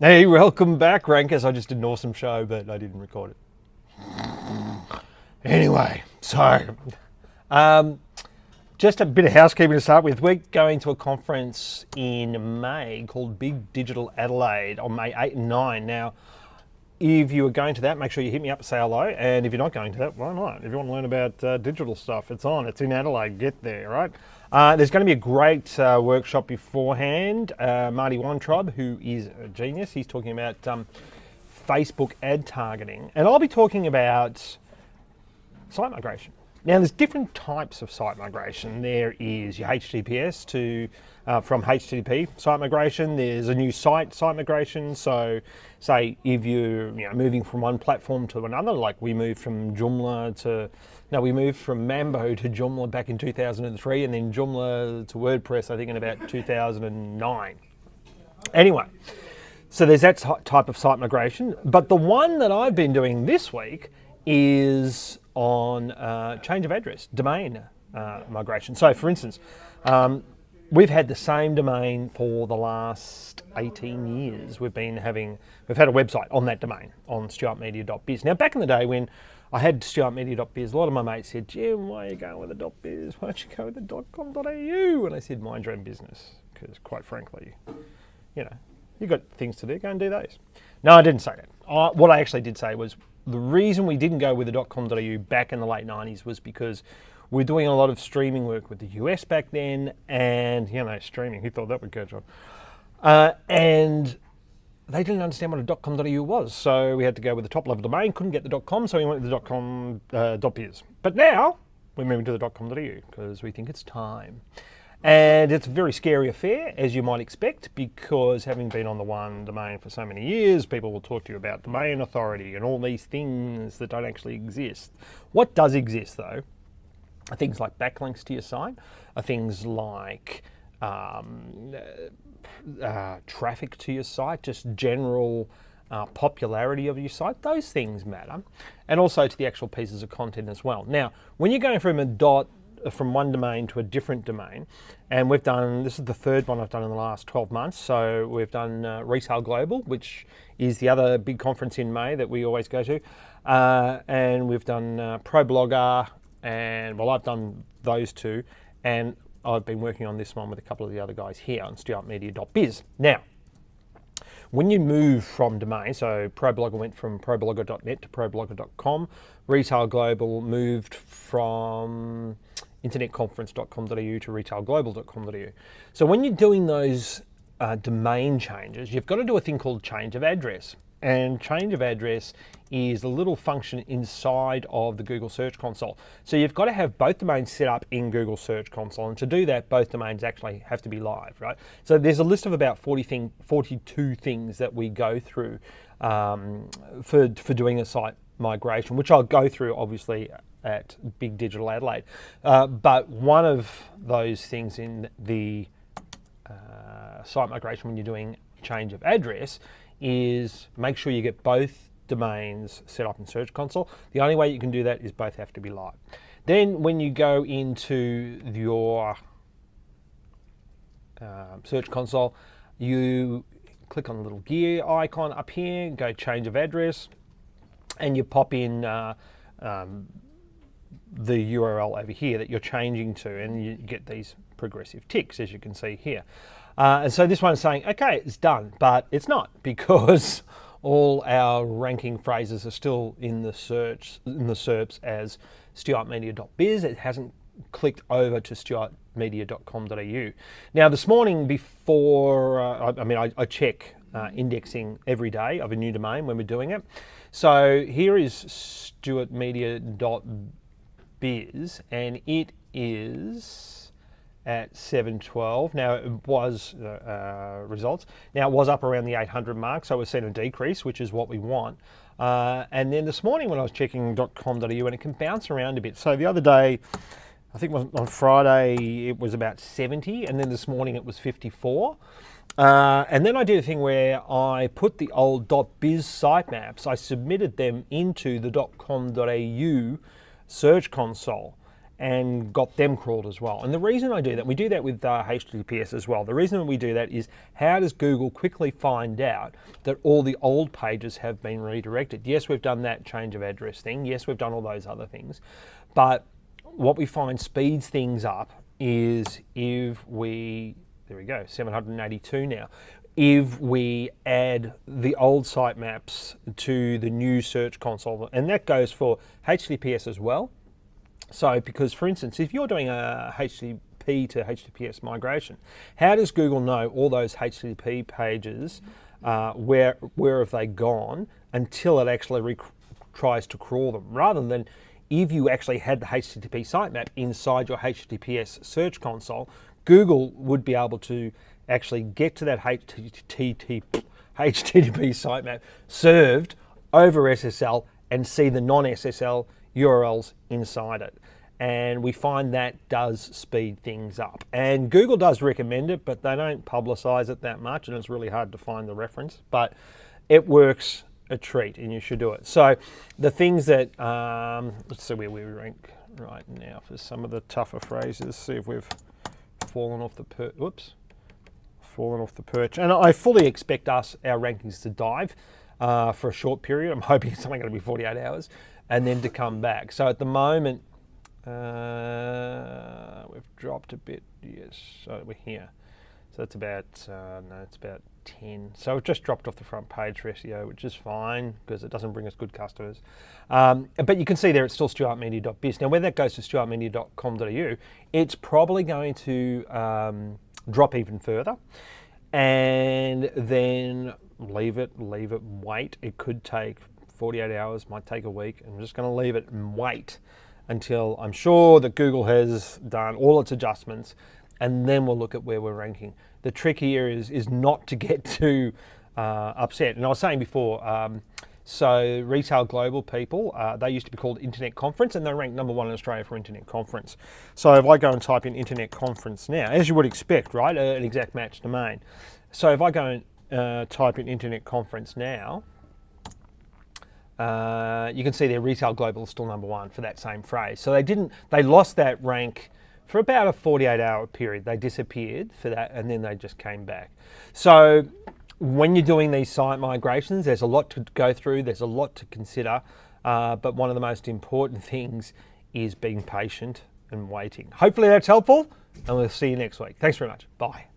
Hey, welcome back, Rankers. I just did an awesome show, but I didn't record it. Anyway, um, just a bit of housekeeping to start with. We're going to a conference in May called Big Digital Adelaide on May 8 and 9. Now, if you are going to that, make sure you hit me up and say hello. And if you're not going to that, why not? If you want to learn about digital stuff, it's on. It's in Adelaide. Get there, right? There's going to be a great workshop beforehand. Marty Weintraub, who is a genius, he's talking about Facebook ad targeting. And I'll be talking about site migration. Now, there's different types of site migration. There is your HTTPS from HTTP site migration. There's a new site migration. So, say if you're moving from one platform to another, like we moved from Joomla we moved from Mambo to Joomla back in 2003, and then Joomla to WordPress, I think, in about 2009. Anyway, so there's that type of site migration. But the one that I've been doing this week is on change of address, domain migration. So, for instance, we've had the same domain for the last 18 years. We've had a website on that domain, on stuartmedia.biz. Now, back in the day when I had stuartmedia.biz, a lot of my mates said, Jim, why are you going with the .biz? Why don't you go with the .com.au? And I said, mind your own business, because quite frankly, you've got things to do, go and do those. No, I didn't say that. What I actually did say was the reason we didn't go with the .com.au back in the late 90s was because we're doing a lot of streaming work with the US back then, and, streaming, who thought that would catch on? And they didn't understand what a .com.au was, so we had to go with the top-level domain, couldn't get the .com, so we went with the .com.biz. But now, we're moving to the .com.au, because we think it's time. And it's a very scary affair, as you might expect, because having been on the one domain for so many years, people will talk to you about domain authority and all these things that don't actually exist. What does exist, though, are things like backlinks to your site, are things like traffic to your site, just general popularity of your site. Those things matter, and also to the actual pieces of content as well. Now, when you're going from one domain to a different domain, and this is the third one I've done in the last 12 months. So we've done Retail Global, which is the other big conference in May that we always go to, and we've done ProBlogger, and I've done those two, and I've been working on this one with a couple of the other guys here on stuartmedia.biz. Now, when you move from domain, so ProBlogger went from ProBlogger.net to ProBlogger.com, Retail Global moved from internetconference.com.au to retailglobal.com.au. So when you're doing those domain changes, you've got to do a thing called change of address. And change of address is a little function inside of the Google Search Console. So you've got to have both domains set up in Google Search Console. And to do that, both domains actually have to be live, right? So there's a list of about 42 things that we go through for doing a site migration, which I'll go through, obviously, at Big Digital Adelaide. But one of those things in the site migration when you're doing change of address is make sure you get both domains set up in Search Console. The only way you can do that is both have to be live. Then when you go into your Search Console, you click on the little gear icon up here, go change of address, and you pop in the URL over here that you're changing to, and you get these progressive ticks, as you can see here. And so this one's saying, okay, it's done, but it's not, because all our ranking phrases are still in the SERPs as stuartmedia.biz. It hasn't clicked over to stuartmedia.com.au. Now, this morning before, I check indexing every day of a new domain when we're doing it. So here is stuartmedia.biz, and it is at 712. Now it was results. Now it was up around the 800 mark, so we're seeing a decrease, which is what we want. And then this morning when I was checking .com.au, and it can bounce around a bit. So the other day, I think on Friday, it was about 70, and then this morning it was 54. And then I did a thing where I put the old .biz sitemaps, I submitted them into the .com.au Search Console. and got them crawled as well. And the reason I do that, we do that with HTTPS as well. The reason we do that is, how does Google quickly find out that all the old pages have been redirected? Yes, we've done that change of address thing. Yes, we've done all those other things. But what we find speeds things up is if we, there we go, 782 now. If we add the old sitemaps to the new search console, and that goes for HTTPS as well. So, because for instance, if you're doing a HTTP to HTTPS migration, how does Google know all those HTTP pages, where have they gone, until it actually tries to crawl them? Rather than if you actually had the HTTP sitemap inside your HTTPS search console, Google would be able to actually get to that HTTP sitemap served over SSL and see the non-SSL URLs inside it. And we find that does speed things up. And Google does recommend it, but they don't publicize it that much, and it's really hard to find the reference. But it works a treat, and you should do it. So the things that, let's see where we rank right now for some of the tougher phrases. See if we've fallen off the perch. And I fully expect our rankings to dive for a short period. I'm hoping it's only going to be 48 hours, and then to come back. So at the moment, we've dropped a bit. Yes, so we're here. So it's about, no, it's about 10. So we've just dropped off the front page for SEO, which is fine because it doesn't bring us good customers. But you can see there it's still stuartmedia.biz. Now, when that goes to stuartmedia.com.au, it's probably going to drop even further, and then leave it, wait. It could take 48 hours, might take a week. I'm just going to leave it and wait until I'm sure that Google has done all its adjustments, and then we'll look at where we're ranking. The trick here is not to get too upset. And I was saying before, so Retail Global people, they used to be called Internet Conference, and they ranked #1 in Australia for Internet Conference. So if I go and type in Internet Conference now, as you would expect, right, an exact match domain. So if I go and type in Internet Conference now, you can see their Retail Global is still #1 for that same phrase. So they lost that rank for about a 48-hour period. They disappeared for that, and then they just came back. So when you're doing these site migrations, there's a lot to go through, there's a lot to consider, but one of the most important things is being patient and waiting. Hopefully that's helpful, and we'll see you next week. Thanks very much. Bye.